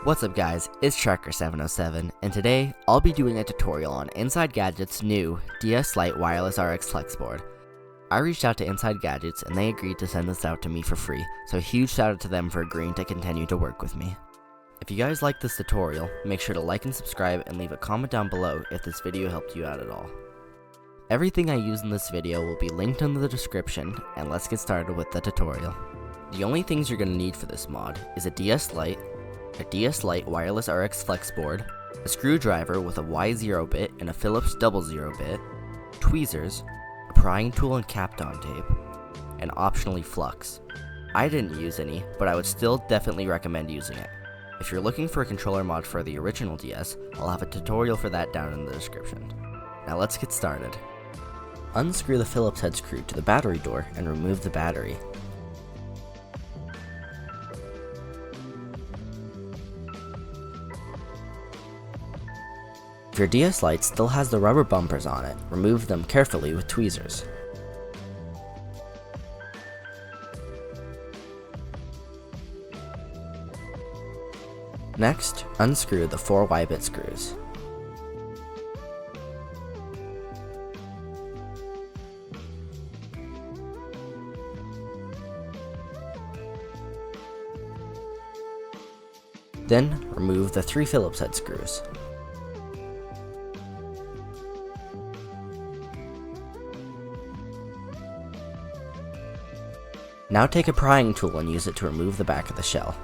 What's up guys, it's Tracker707, and today I'll be doing a tutorial on Inside Gadget's new DS Lite Wireless RX Flex board. I reached out to Inside Gadgets and they agreed to send this out to me for free, so huge shout out to them for agreeing to continue to work with me. If you guys like this tutorial, make sure to like and subscribe and leave a comment down below if this video helped you out at all. Everything I use in this video will be linked in the description, and let's get started with the tutorial. The only things you're going to need for this mod is a DS Lite, a DS Lite Wireless RX Flex board, a screwdriver with a Y0 bit and a Phillips 00 bit, tweezers, a prying tool and Kapton tape, and optionally flux. I didn't use any, but I would still definitely recommend using it. If you're looking for a controller mod for the original DS, I'll have a tutorial for that down in the description. Now let's get started. Unscrew the Phillips head screw to the battery door and remove the battery. If your DS Lite still has the rubber bumpers on it, remove them carefully with tweezers. Next, unscrew the 4 Y-bit screws. Then, remove the 3 Phillips head screws. Now take a prying tool and use it to remove the back of the shell.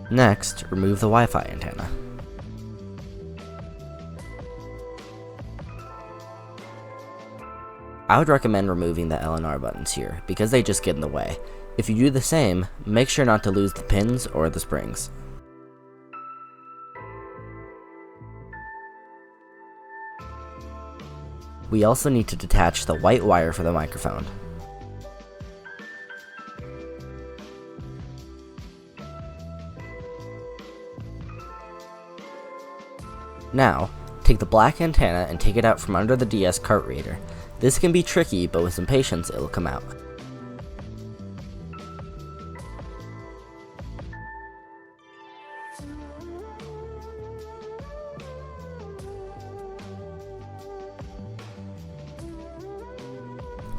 Next, remove the Wi-Fi antenna. I would recommend removing the L and R buttons here, because they just get in the way. If you do the same, make sure not to lose the pins or the springs. We also need to detach the white wire for the microphone. Now, take the black antenna and take it out from under the DS cart reader. This can be tricky, but with some patience, it will come out.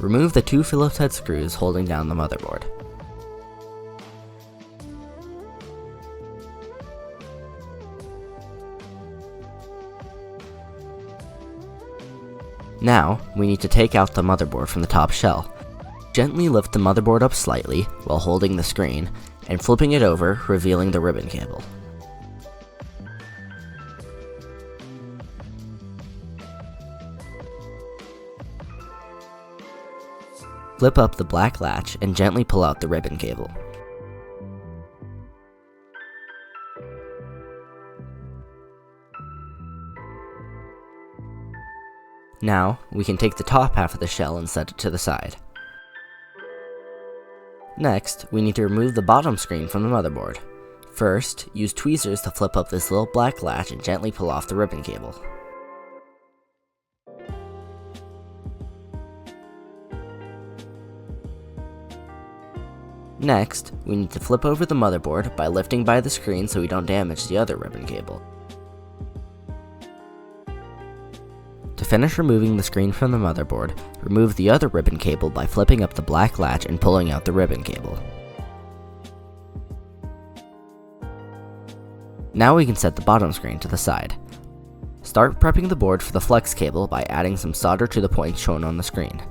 Remove the 2 Phillips head screws holding down the motherboard. Now, we need to take out the motherboard from the top shell. Gently lift the motherboard up slightly while holding the screen and flipping it over, revealing the ribbon cable. Flip up the black latch and gently pull out the ribbon cable. Now, we can take the top half of the shell and set it to the side. Next, we need to remove the bottom screen from the motherboard. First, use tweezers to flip up this little black latch and gently pull off the ribbon cable. Next, we need to flip over the motherboard by lifting by the screen so we don't damage the other ribbon cable. To finish removing the screen from the motherboard, remove the other ribbon cable by flipping up the black latch and pulling out the ribbon cable. Now we can set the bottom screen to the side. Start prepping the board for the flex cable by adding some solder to the points shown on the screen.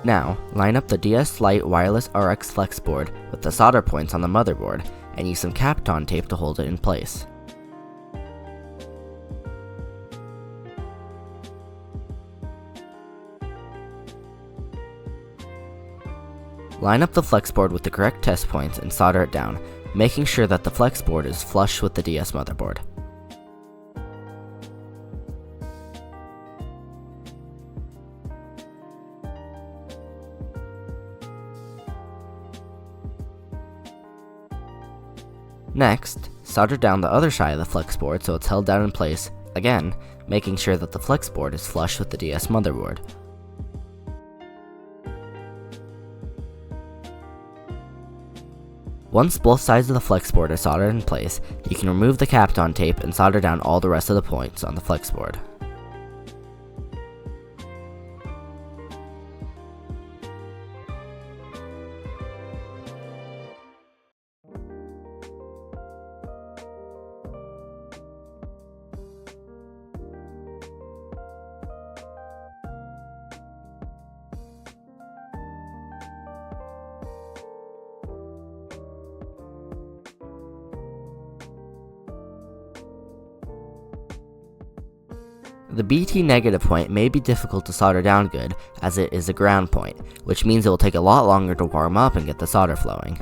Now, line up the DS Lite Wireless RX Flex board with the solder points on the motherboard and use some Kapton tape to hold it in place. Line up the flex board with the correct test points and solder it down, making sure that the flex board is flush with the DS motherboard. Next, solder down the other side of the flex board so it's held down in place, again, making sure that the flex board is flush with the DS motherboard. Once both sides of the flex board are soldered in place, you can remove the Kapton tape and solder down all the rest of the points on the flex board. The BT negative point may be difficult to solder down good, as it is a ground point, which means it will take a lot longer to warm up and get the solder flowing.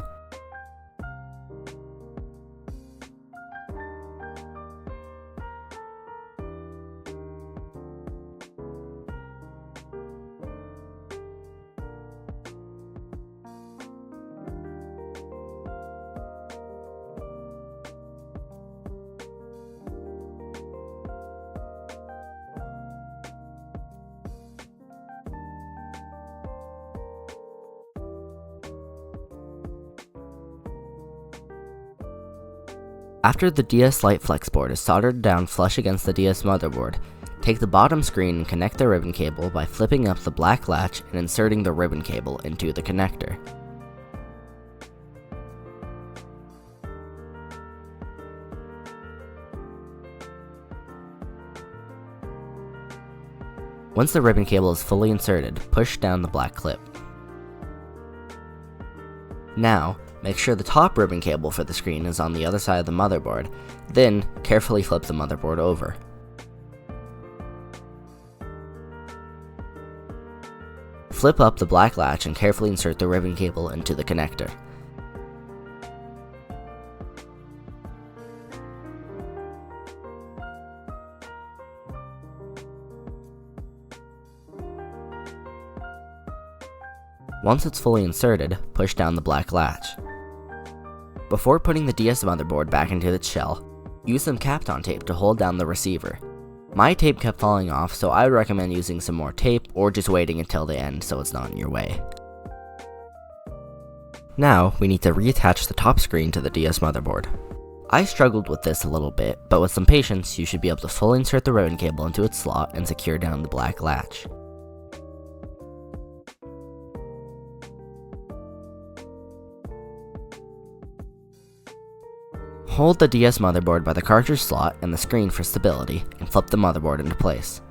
After the DS Lite Flex board is soldered down flush against the DS motherboard, take the bottom screen and connect the ribbon cable by flipping up the black latch and inserting the ribbon cable into the connector. Once the ribbon cable is fully inserted, push down the black clip. Now, make sure the top ribbon cable for the screen is on the other side of the motherboard, then carefully flip the motherboard over. Flip up the black latch and carefully insert the ribbon cable into the connector. Once it's fully inserted, push down the black latch. Before putting the DS motherboard back into its shell, use some Kapton tape to hold down the receiver. My tape kept falling off, so I would recommend using some more tape or just waiting until the end so it's not in your way. Now, we need to reattach the top screen to the DS motherboard. I struggled with this a little bit, but with some patience, you should be able to fully insert the ribbon cable into its slot and secure down the black latch. Hold the DS motherboard by the cartridge slot and the screen for stability, and flip the motherboard into place.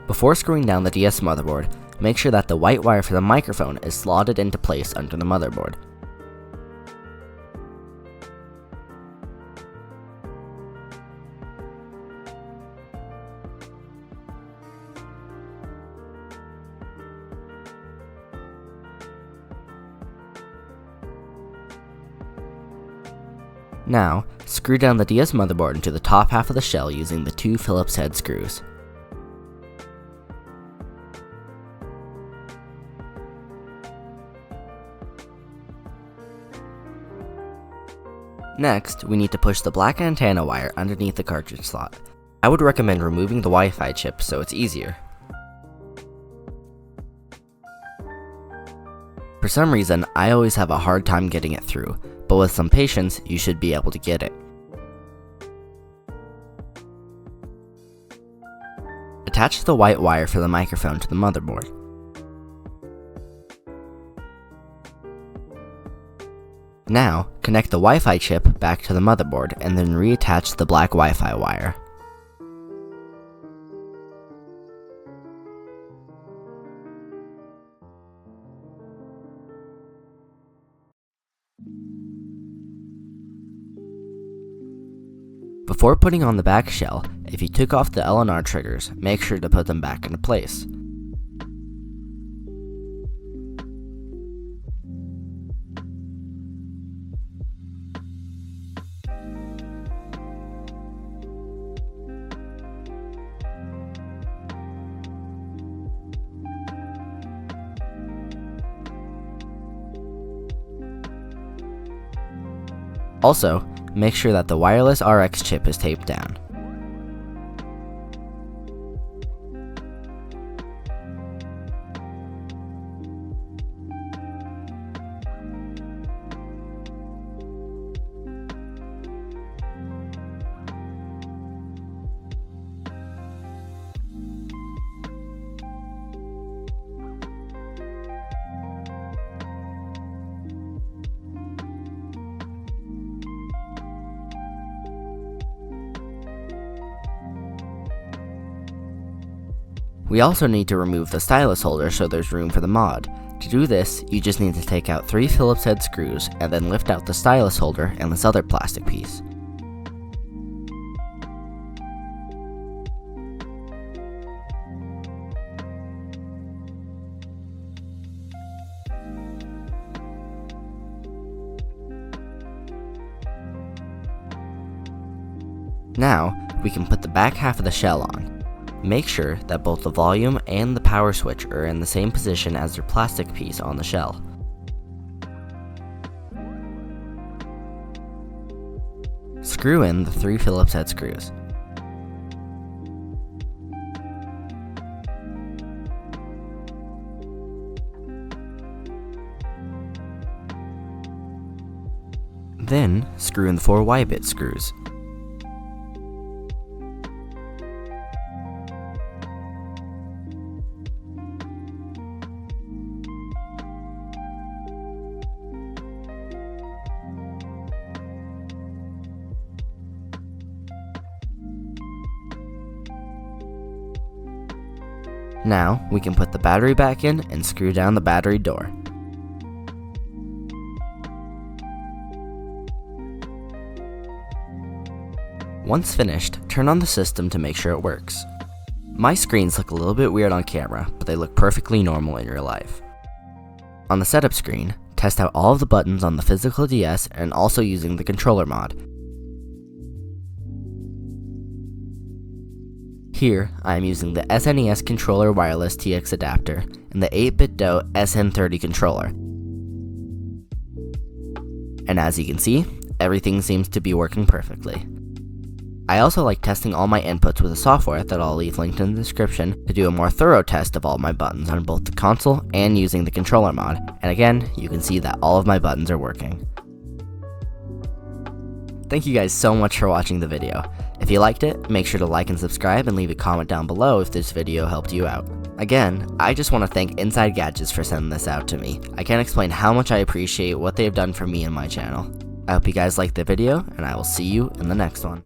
Before screwing down the DS motherboard, make sure that the white wire for the microphone is slotted into place under the motherboard. Now, screw down the DS motherboard into the top half of the shell using the two Phillips head screws. Next, we need to push the black antenna wire underneath the cartridge slot. I would recommend removing the Wi-Fi chip so it's easier. For some reason, I always have a hard time getting it through, but with some patience, you should be able to get it. Attach the white wire for the microphone to the motherboard. Now, connect the Wi-Fi chip back to the motherboard and then reattach the black Wi-Fi wire. Before putting on the back shell, if you took off the L&R triggers, make sure to put them back into place. Also, make sure that the wireless RX chip is taped down. We also need to remove the stylus holder so there's room for the mod. To do this, you just need to take out 3 Phillips head screws and then lift out the stylus holder and this other plastic piece. Now, we can put the back half of the shell on. Make sure that both the volume and the power switch are in the same position as their plastic piece on the shell. Screw in the 3 Phillips head screws. Then, screw in the 4 Y-bit screws. Now, we can put the battery back in and screw down the battery door. Once finished, turn on the system to make sure it works. My screens look a little bit weird on camera, but they look perfectly normal in real life. On the setup screen, test out all of the buttons on the physical DS and also using the controller mod. Here, I am using the SNES controller wireless TX adapter and the 8BitDo SN30 controller. And as you can see, everything seems to be working perfectly. I also like testing all my inputs with a software that I'll leave linked in the description to do a more thorough test of all my buttons on both the console and using the controller mod, and again, you can see that all of my buttons are working. Thank you guys so much for watching the video. If you liked it, make sure to like and subscribe and leave a comment down below if this video helped you out. Again, I just want to thank Inside Gadgets for sending this out to me. I can't explain how much I appreciate what they have done for me and my channel. I hope you guys liked the video, and I will see you in the next one.